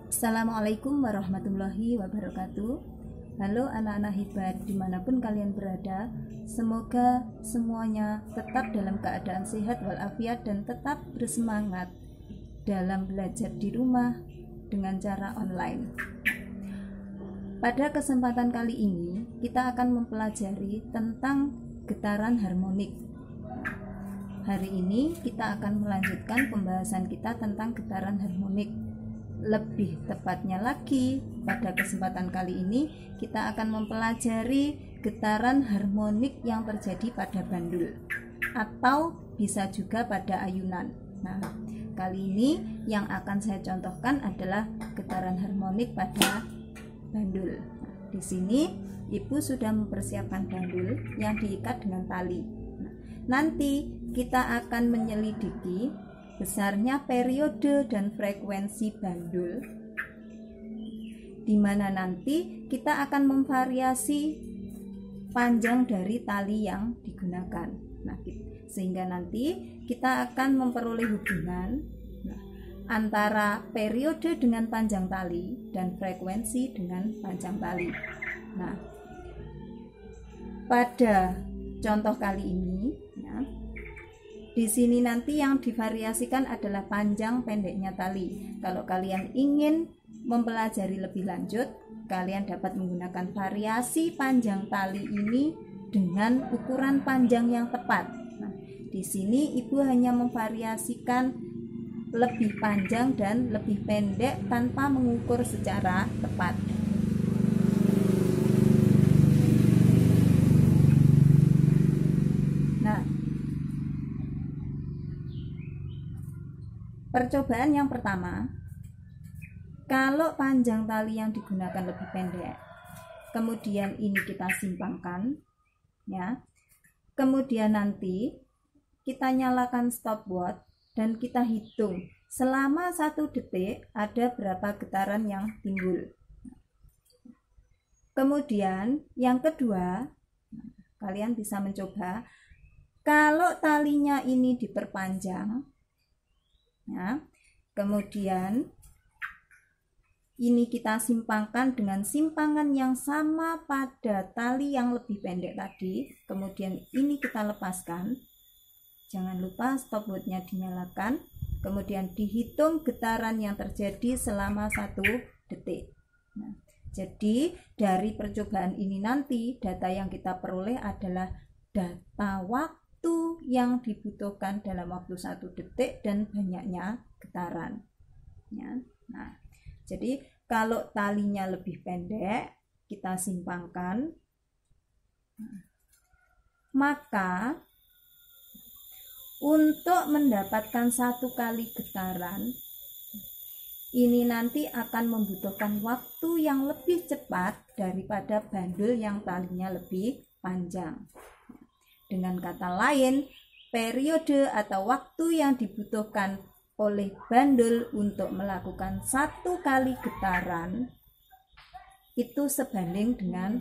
Assalamualaikum warahmatullahi wabarakatuh. Halo anak-anak hebat dimanapun kalian berada. Semoga semuanya tetap dalam keadaan sehat walafiat dan tetap bersemangat dalam belajar di rumah dengan cara online. Pada kesempatan kali ini kita akan mempelajari tentang getaran harmonik. Hari ini kita akan melanjutkan pembahasan kita tentang getaran harmonik. Lebih tepatnya lagi, pada kesempatan kali ini kita akan mempelajari getaran harmonik yang terjadi pada bandul atau bisa juga pada ayunan. Nah, kali ini yang akan saya contohkan adalah getaran harmonik pada bandul. Di sini Ibu sudah mempersiapkan bandul yang diikat dengan tali. Nanti kita akan menyelidiki besarnya periode dan frekuensi bandul, di mana nanti kita akan memvariasi panjang dari tali yang digunakan. Nah, sehingga nanti kita akan memperoleh hubungan antara periode dengan panjang tali dan frekuensi dengan panjang tali. Nah, pada contoh kali ini, di sini nanti yang divariasikan adalah panjang pendeknya tali. Kalau kalian ingin mempelajari lebih lanjut, kalian dapat menggunakan variasi panjang tali ini dengan ukuran panjang yang tepat. Nah, di sini Ibu hanya memvariasikan lebih panjang dan lebih pendek tanpa mengukur secara tepat. Percobaan yang pertama, kalau panjang tali yang digunakan lebih pendek, kemudian ini kita simpangkan, ya. Kemudian nanti kita nyalakan stopwatch dan kita hitung selama 1 detik ada berapa getaran yang timbul. Kemudian yang kedua, kalian bisa mencoba kalau talinya ini diperpanjang. Ya, kemudian ini kita simpangkan dengan simpangan yang sama pada tali yang lebih pendek tadi. Kemudian ini kita lepaskan. Jangan lupa stopwatchnya dinyalakan. Kemudian dihitung getaran yang terjadi selama 1 detik. Nah, jadi dari percobaan ini nanti data yang kita peroleh adalah data waktu yang dibutuhkan dalam waktu 1 detik dan banyaknya getaran, ya. Nah, jadi kalau talinya lebih pendek kita simpangkan, maka untuk mendapatkan 1 kali getaran ini nanti akan membutuhkan waktu yang lebih cepat daripada bandul yang talinya lebih panjang. Dengan kata lain, periode atau waktu yang dibutuhkan oleh bandul untuk melakukan 1 kali getaran itu sebanding dengan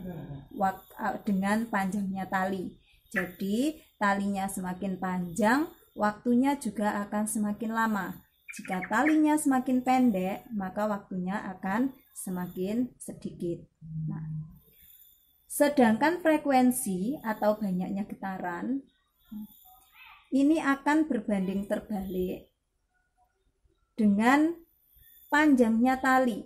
panjangnya tali. Jadi talinya semakin panjang, waktunya juga akan semakin lama. Jika talinya semakin pendek, maka waktunya akan semakin sedikit. Nah, sedangkan frekuensi atau banyaknya getaran ini akan berbanding terbalik dengan panjangnya tali.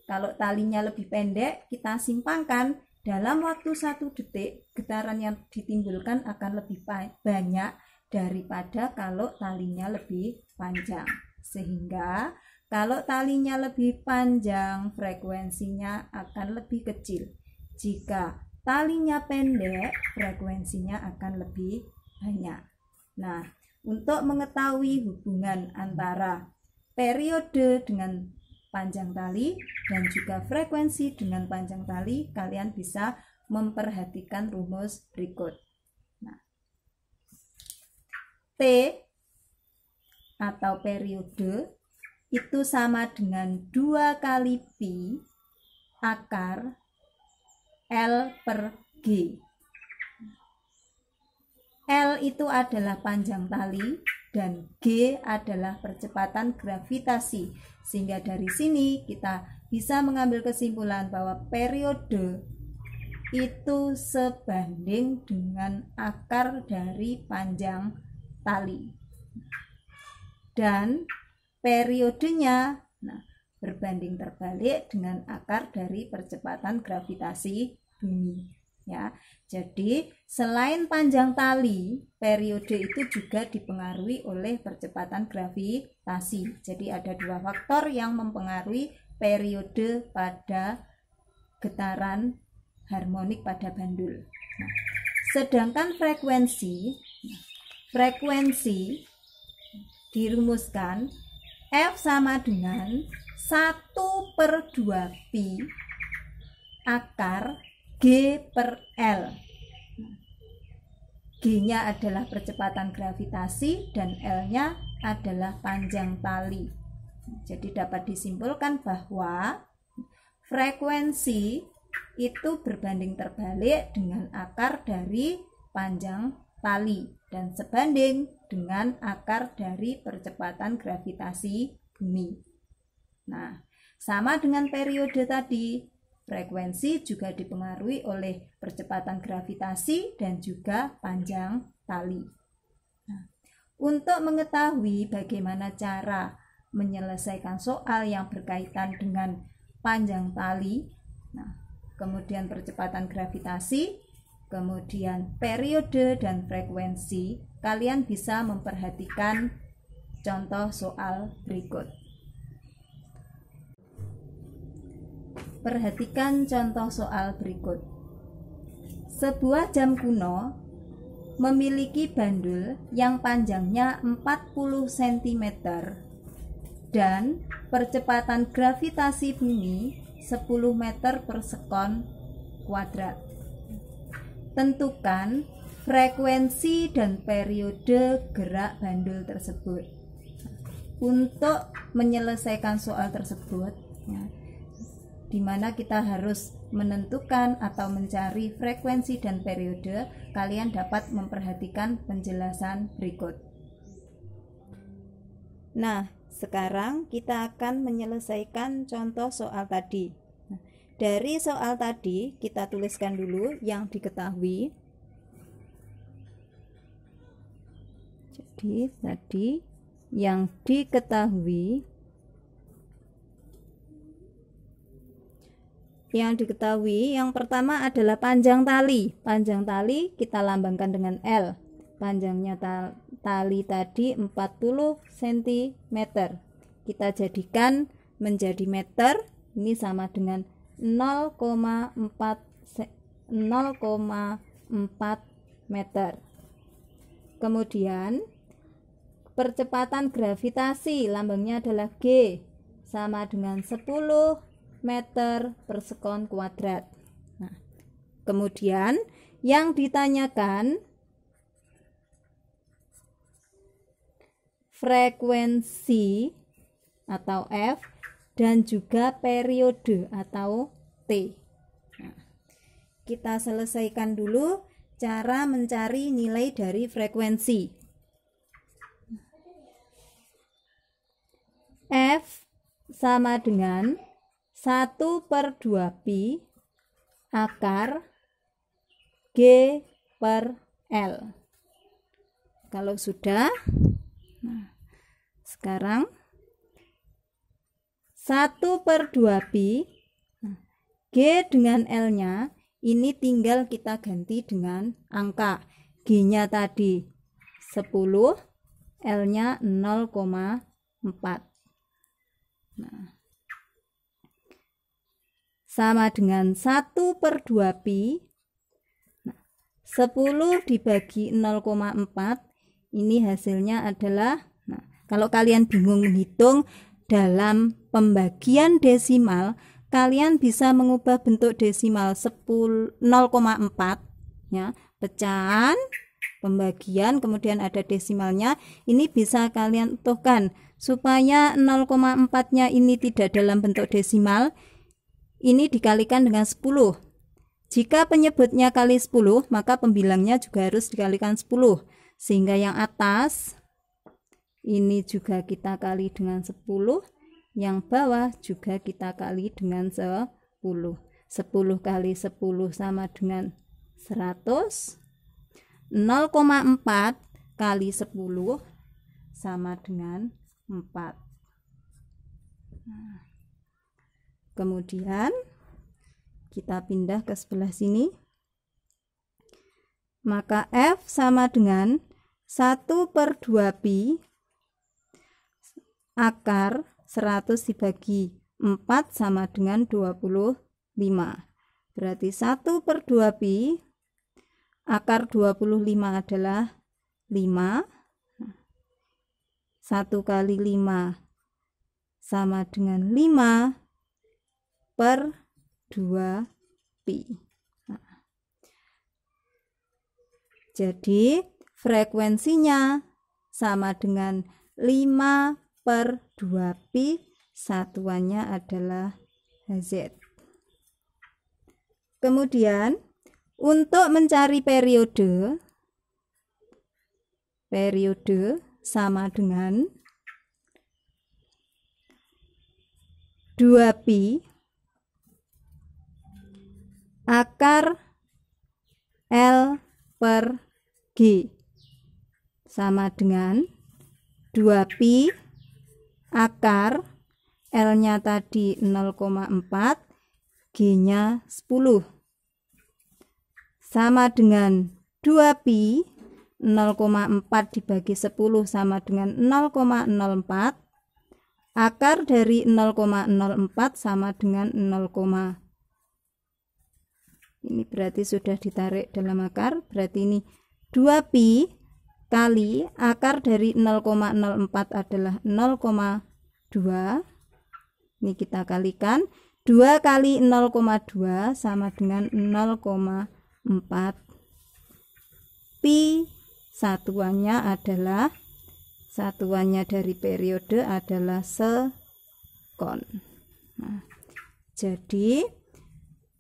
Kalau talinya lebih pendek, kita simpangkan dalam waktu 1 detik, getaran yang ditimbulkan akan lebih banyak daripada kalau talinya lebih panjang. Sehingga kalau talinya lebih panjang, frekuensinya akan lebih kecil. Jika talinya pendek, frekuensinya akan lebih banyak. Nah, untuk mengetahui hubungan antara periode dengan panjang tali dan juga frekuensi dengan panjang tali, kalian bisa memperhatikan rumus berikut. Nah, T atau periode itu sama dengan 2 kali pi akar L per G. L itu adalah panjang tali dan G adalah percepatan gravitasi. Sehingga dari sini kita bisa mengambil kesimpulan bahwa periode itu sebanding dengan akar dari panjang tali. Dan periodenya berbanding terbalik dengan akar dari percepatan gravitasi bumi, ya. Jadi selain panjang tali, periode itu juga dipengaruhi oleh percepatan gravitasi. Jadi ada dua faktor yang mempengaruhi periode pada getaran harmonik pada bandul. Sedangkan frekuensi dirumuskan F sama dengan 1/2 pi akar G per L. G-nya adalah percepatan gravitasi dan L-nya adalah panjang tali. Jadi dapat disimpulkan bahwa frekuensi itu berbanding terbalik dengan akar dari panjang tali dan sebanding dengan akar dari percepatan gravitasi bumi. Nah, sama dengan periode tadi, frekuensi juga dipengaruhi oleh percepatan gravitasi dan juga panjang tali. Nah, untuk mengetahui bagaimana cara menyelesaikan soal yang berkaitan dengan panjang tali, kemudian percepatan gravitasi, kemudian periode dan frekuensi, kalian bisa memperhatikan contoh soal berikut. Perhatikan contoh soal berikut. Sebuah jam kuno memiliki bandul yang panjangnya 40 cm dan percepatan gravitasi bumi 10 meter per sekon kuadrat. Tentukan frekuensi dan periode gerak bandul tersebut. Untuk menyelesaikan soal tersebut, di mana kita harus menentukan atau mencari frekuensi dan periode, kalian dapat memperhatikan penjelasan berikut. Nah, sekarang kita akan menyelesaikan contoh soal tadi. Dari soal tadi, kita tuliskan dulu yang diketahui. Jadi, tadi yang diketahui yang pertama adalah panjang tali. Panjang tali kita lambangkan dengan L. Panjangnya tali tadi 40 cm. Kita jadikan menjadi meter. Ini sama dengan 0,4 meter. Kemudian percepatan gravitasi lambangnya adalah G, sama dengan 10 meter per sekon kuadrat. Nah, kemudian yang ditanyakan frekuensi atau F dan juga periode atau T. Nah, kita selesaikan dulu cara mencari nilai dari frekuensi. F sama dengan 1/2 pi akar G per L. Kalau sudah, sekarang 1/2 pi, G dengan L-nya ini tinggal kita ganti dengan angka. G-nya tadi 10, L-nya 0,4. Sama dengan 1/2 pi. 10 dibagi 0,4, ini hasilnya adalah, kalau kalian bingung menghitung dalam pembagian desimal, kalian bisa mengubah bentuk desimal 0,4 ya, pecahan, pembagian, kemudian ada desimalnya. Ini bisa kalian utuhkan supaya 0,4-nya ini tidak dalam bentuk desimal. Ini dikalikan dengan 10. Jika penyebutnya kali 10, maka pembilangnya juga harus dikalikan 10. Sehingga yang atas Ini juga kita kali dengan 10, yang bawah juga kita kali dengan 10. 10 kali 10 sama dengan 100. 0,4 kali 10 sama dengan 4. Kemudian kita pindah ke sebelah sini. Maka F sama dengan 1/2 pi akar 100 dibagi 4 sama dengan 25. Berarti 1/2 pi akar 25 adalah 5. 1 kali 5 sama dengan 5/2 pi. Jadi frekuensinya sama dengan 5/2 pi, satuannya adalah Hz. Kemudian untuk mencari periode sama dengan 2 pi akar L/G sama dengan 2 pi akar L-nya tadi 0,4, G-nya 10 sama dengan 2 pi 0,4 dibagi 10 sama dengan 0,04. Akar dari 0,04 sama dengan 0, ini berarti sudah ditarik dalam akar, berarti ini 2 pi kali akar dari 0,04 adalah 0,2. Ini kita kalikan, 2 kali 0,2 sama dengan 0,4 pi. Satuannya dari periode adalah sekon. Nah, jadi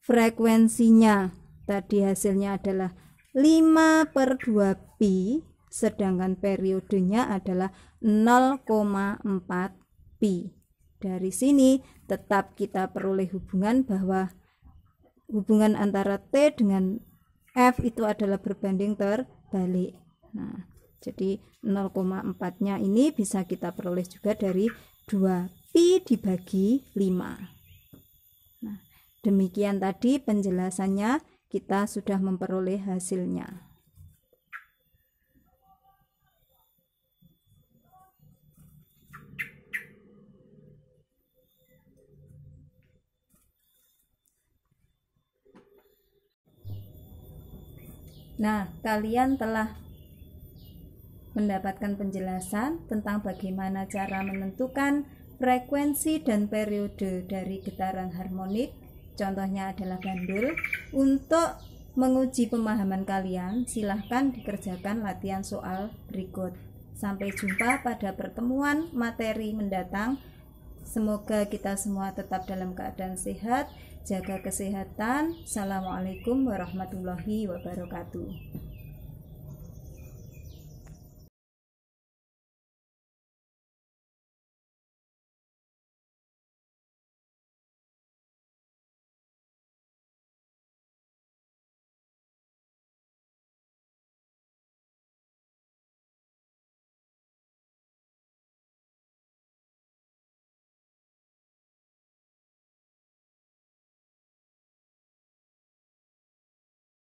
frekuensinya tadi hasilnya adalah 5/2 pi, sedangkan periodenya adalah 0,4 pi. Dari sini tetap kita peroleh hubungan bahwa hubungan antara T dengan F itu adalah berbanding terbalik. Nah, jadi 0,4-nya ini bisa kita peroleh juga dari 2 pi dibagi 5. Nah, demikian tadi penjelasannya, kita sudah memperoleh hasilnya. Nah, kalian telah mendapatkan penjelasan tentang bagaimana cara menentukan frekuensi dan periode dari getaran harmonik. Contohnya adalah bandul. Untuk menguji pemahaman kalian, silahkan dikerjakan latihan soal berikut. Sampai jumpa pada pertemuan materi mendatang. Semoga kita semua tetap dalam keadaan sehat, jaga kesehatan. Assalamualaikum warahmatullahi wabarakatuh.